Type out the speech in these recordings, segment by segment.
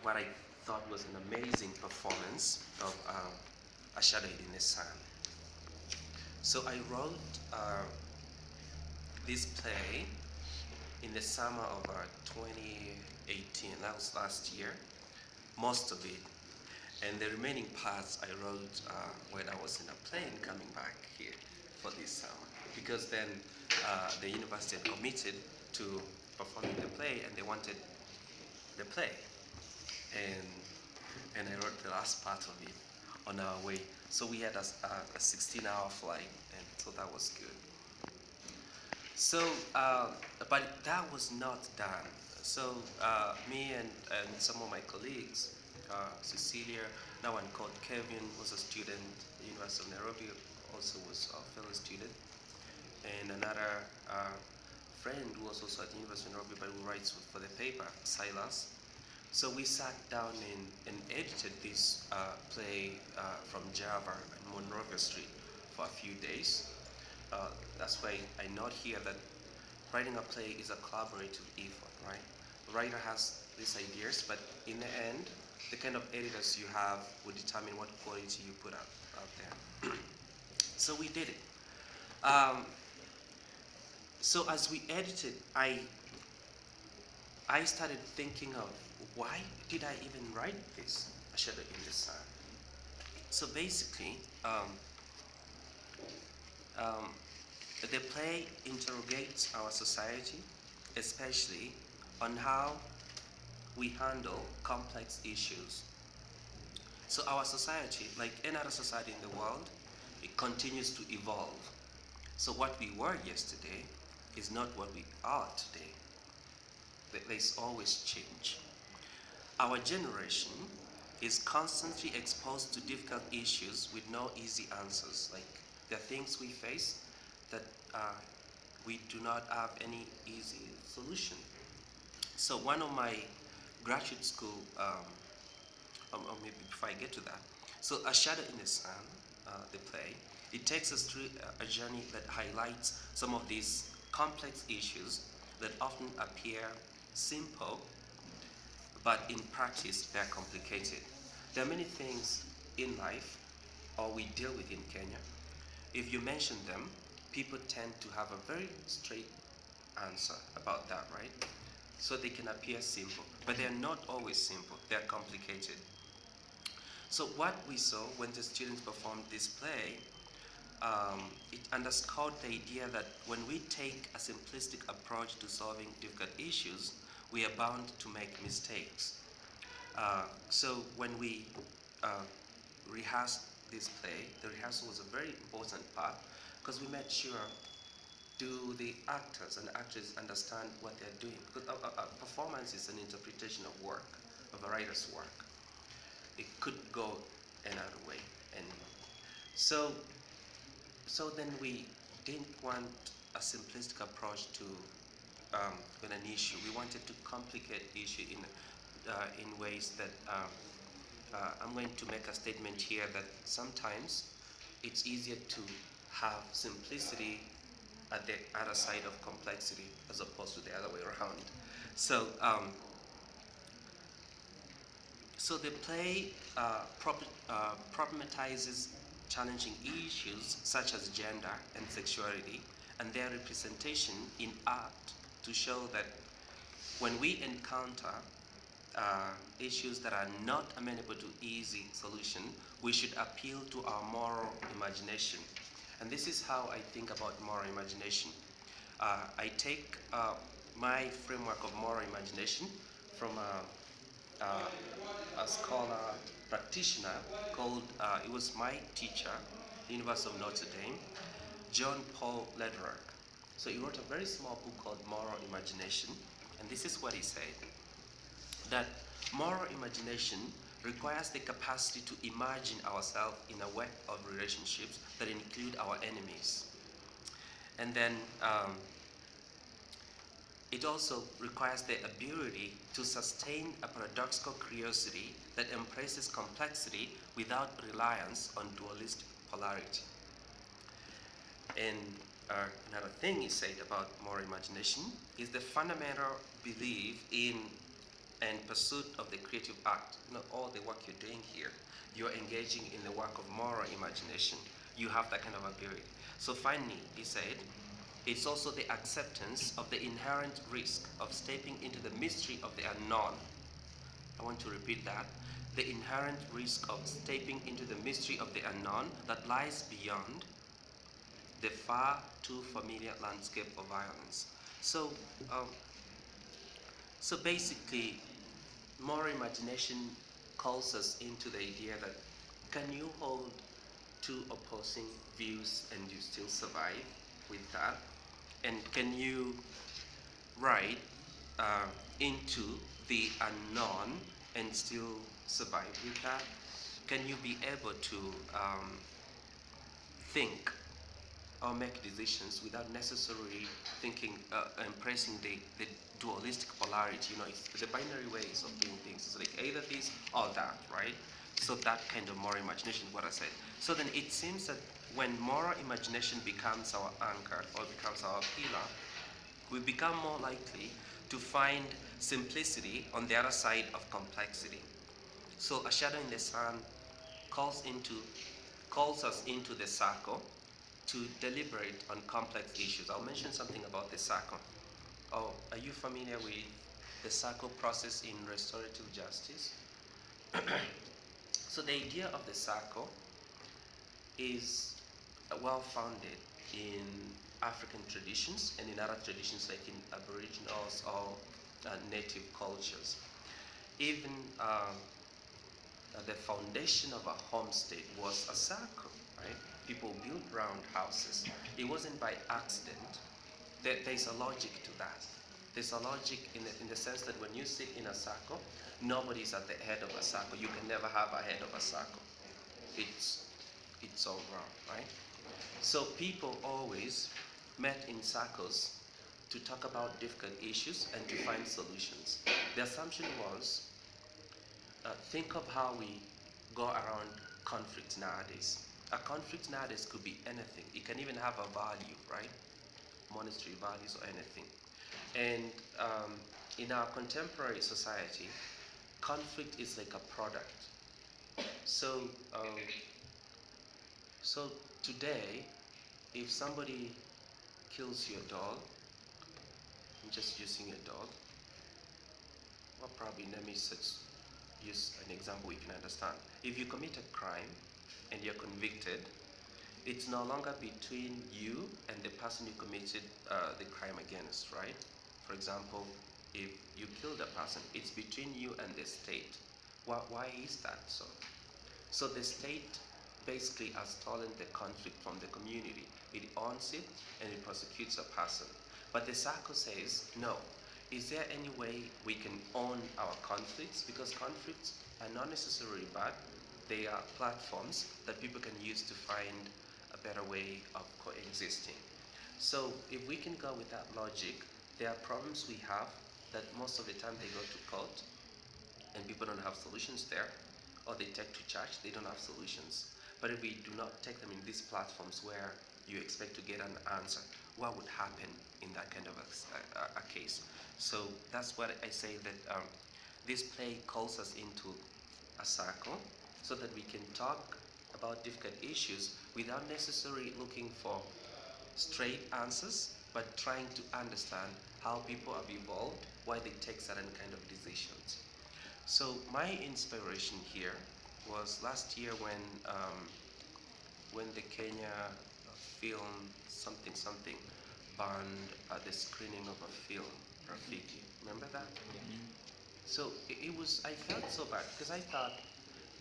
what I thought was an amazing performance of A Shadow in the Sun. So I wrote this play in the summer of 2018. That was last year, most of it. And the remaining parts I wrote when I was in a plane coming back here for this summer. Because then the university had committed to performing the play and they wanted the play. And, and I wrote the last part of it on our way. So we had a 16-hour flight, and so that was good. So, but that was not done. So, me and some of my colleagues, Cecilia, now one called Kevin, was a student at the University of Nairobi, also was a fellow student, and another friend who was also at the University of Nairobi but who writes for the paper, Silas. So we sat down and edited this play from Java and Monrovia Street for a few days. That's why I note here that writing a play is a collaborative effort, right? The writer has these ideas, but in the end, the kind of editors you have will determine what quality you put out there. So we did it. Um, so as we edited, I started thinking of why did I even write this, A Shadow in the Sun? So basically, um, the play interrogates our society, especially on how we handle complex issues. So our society, like any other society in the world, it continues to evolve. So what we were yesterday is not what we are today. There's always change. Our generation is constantly exposed to difficult issues with no easy answers. Like there are things we face that we do not have any easy solution. So one of my graduate school, or maybe before I get to that, so A Shadow in the Sun, the play, it takes us through a journey that highlights some of these complex issues that often appear simple, but in practice they're complicated. There are many things in life, or we deal with in Kenya. If you mention them, people tend to have a very straight answer about that, right? So they can appear simple, but they're not always simple, they're complicated. So what we saw when the students performed this play, it underscored the idea that when we take a simplistic approach to solving difficult issues, we are bound to make mistakes. So when we uh, rehearsed this play, the rehearsal was a very important part because we made sure do the actors and actresses understand what they're doing? Because a performance is an interpretation of work, of a writer's work. It could go another way. And so, so then we didn't want a simplistic approach to with an issue. We wanted to complicate issue in ways that I'm going to make a statement here that sometimes it's easier to have simplicity at the other side of complexity as opposed to the other way around. So, so the play problematizes challenging issues such as gender and sexuality and their representation in art to show that when we encounter issues that are not amenable to easy solution, we should appeal to our moral imagination. And this is how I think about moral imagination. I take my framework of moral imagination from a scholar practitioner called, it was my teacher, the University of Notre Dame, John Paul Lederer. So he wrote a very small book called Moral Imagination, and this is what he said, that moral imagination requires the capacity to imagine ourselves in a web of relationships that include our enemies. And then it also requires the ability to sustain a paradoxical curiosity that embraces complexity without reliance on dualistic polarity. And another thing he said about moral imagination is the fundamental belief in and pursuit of the creative act, all the work you're doing here, you're engaging in the work of moral imagination. You have that kind of ability. So finally, he said, it's also the acceptance of the inherent risk of stepping into the mystery of the unknown. I want to repeat that. The inherent risk of stepping into the mystery of the unknown that lies beyond the far too familiar landscape of violence. So, um, so basically, moral imagination calls us into the idea that can you hold two opposing views and you still survive with that? And can you ride into the unknown and still survive with that? Can you be able to think or make decisions without necessarily thinking, embracing the dualistic polarity? It's the binary ways of doing things. It's like either this or that, right? So that kind of moral imagination is what I said. So then it seems that when moral imagination becomes our anchor or becomes our pillar, we become more likely to find simplicity on the other side of complexity. So a shadow in the sun calls into calls us into the circle to deliberate on complex issues. I'll mention something about the circle. Oh, are you familiar with the circle process in restorative justice? So the idea of the circle is well founded in African traditions and in other traditions like in Aboriginals or native cultures. Even the foundation of a homestead was a circle, right? People built round houses. It wasn't by accident. There's a logic to that. There's a logic in the sense that when you sit in a circle, nobody's at the head of a circle. You can never have a head of a circle. It's it's all wrong, right? So people always met in circles to talk about difficult issues and to find solutions. The assumption was, think of how we go around conflicts nowadays. A conflict nowadays could be anything. It can even have a value, right? Monetary values or anything. And in our contemporary society, conflict is like a product. So, um, so today, if somebody kills your dog, I'm just using a dog, well, probably let me use an example you can understand. If you commit a crime and you're convicted, it's no longer between you and the person you committed the crime against, right? For example, if you killed a person, it's between you and the state. Why is that so? So the state basically has stolen the conflict from the community. It owns it and it prosecutes a person. But the circle says, no. Is there any way we can own our conflicts? Because conflicts are not necessarily bad. They are platforms that people can use to find a better way of coexisting. So if we can go with that logic, there are problems we have that most of the time they go to court and people don't have solutions there, or they take to church, they don't have solutions. But if we do not take them in these platforms where you expect to get an answer, what would happen in that kind of a case? So that's what I say that this play calls us into a circle so that we can talk about difficult issues without necessarily looking for straight answers, but trying to understand how people have evolved, why they take certain kind of decisions. So my inspiration here was last year when the Kenya film something something banned the screening of a film, Rafiki. Remember that? So it was, I felt so bad because I thought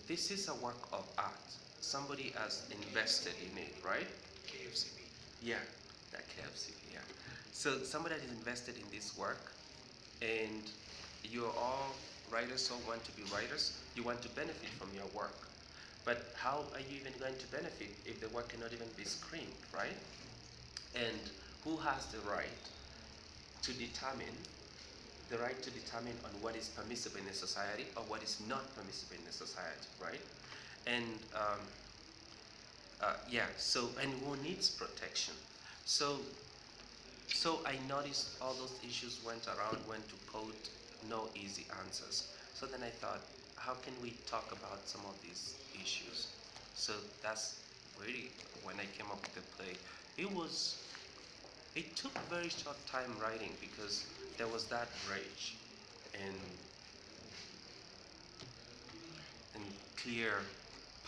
this is a work of art. Somebody has invested in it, right? KFCB. Yeah, that KFCB. Yeah. So somebody has invested in this work, and you're all writers all want to be writers. You want to benefit from your work. But how are you even going to benefit if the work cannot even be screened, right? And who has to determine determine on what is permissible in a society or what is not permissible in a society, right? And yeah, so and who needs protection? So so I noticed all those issues went to court no easy answers. So then I thought, how can we talk about some of these issues? So that's really when I came up with the play. It was it took a very short time writing because there was that rage and and clear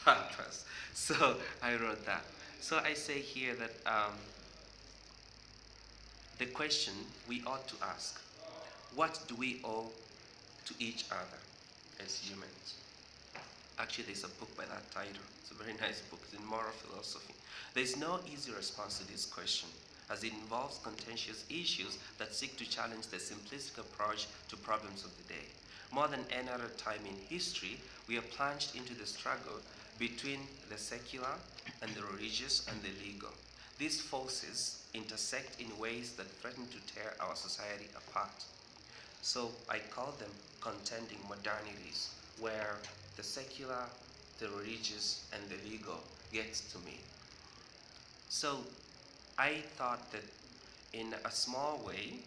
purpose. So I wrote that. So I say here that the question we ought to ask: what do we owe to each other as humans? Actually, there's a book by that title. It's a very nice book. It's in moral philosophy. There's no easy response to this question, as it involves contentious issues that seek to challenge the simplistic approach to problems of the day. More than any other time in history, we are plunged into the struggle between the secular and the religious and the legal. These forces intersect in ways that threaten to tear our society apart. So I call them contending modernities, where the secular, the religious, and the legal gets to me. So I thought that in a small way,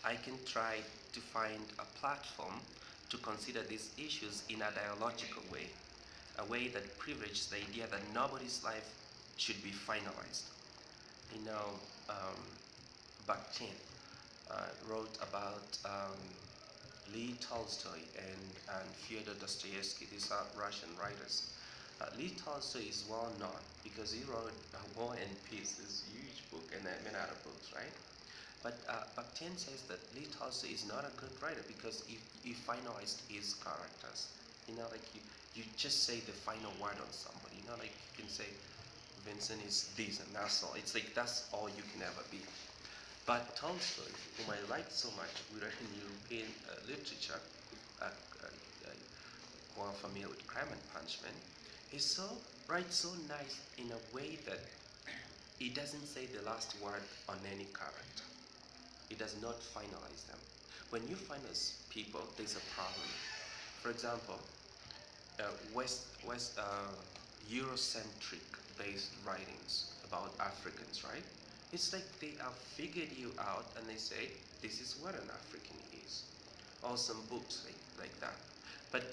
I can try to find a platform to consider these issues in a dialogical way, a way that privileges the idea that nobody's life should be finalized. You know, um, Bakhtin wrote about Lee Tolstoy and Fyodor Dostoevsky. These are Russian writers. Lee Tolstoy is well known because he wrote War and Peace, this huge book, and many other books, right? But Bakhtin says that Lee Tolstoy is not a good writer because he finalized his characters. You know, like you just say the final word on somebody. You know, like you can say Vincent is this and that's all. It's like that's all you can ever be. But Tolstoy, whom I liked so much, we read in European literature, uh, who are familiar with Crime and Punishment, he writes so nice in a way that he doesn't say the last word on any character. He does not finalize them. When you finalize people, there's a problem. For example, West Eurocentric based writings about Africans, right? It's like they have figured you out and they say this is what an African is. Or some books like that. But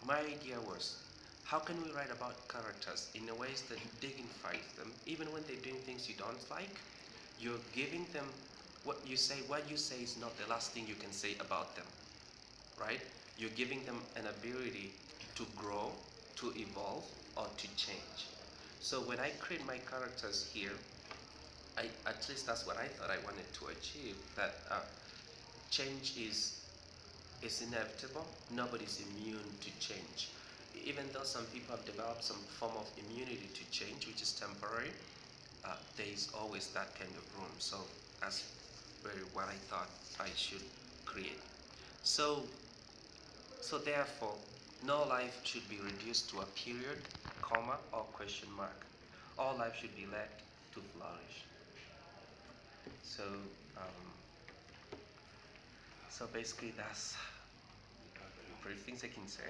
my idea was, how can we write about characters in a ways that dignifies them, even when they're doing things you don't like? You're giving them what you say is not the last thing you can say about them, right? You're giving them an ability to grow, to evolve, or to change. So when I create my characters here, at least that's what I thought I wanted to achieve. That change is inevitable. Nobody's immune to change. Even though some people have developed some form of immunity to change, which is temporary, there is always that kind of room. So that's really what I thought I should create. So so therefore, no life should be reduced to a period, comma, or question mark. All life should be led to flourish. So, um, so basically, that's the brief things I can say.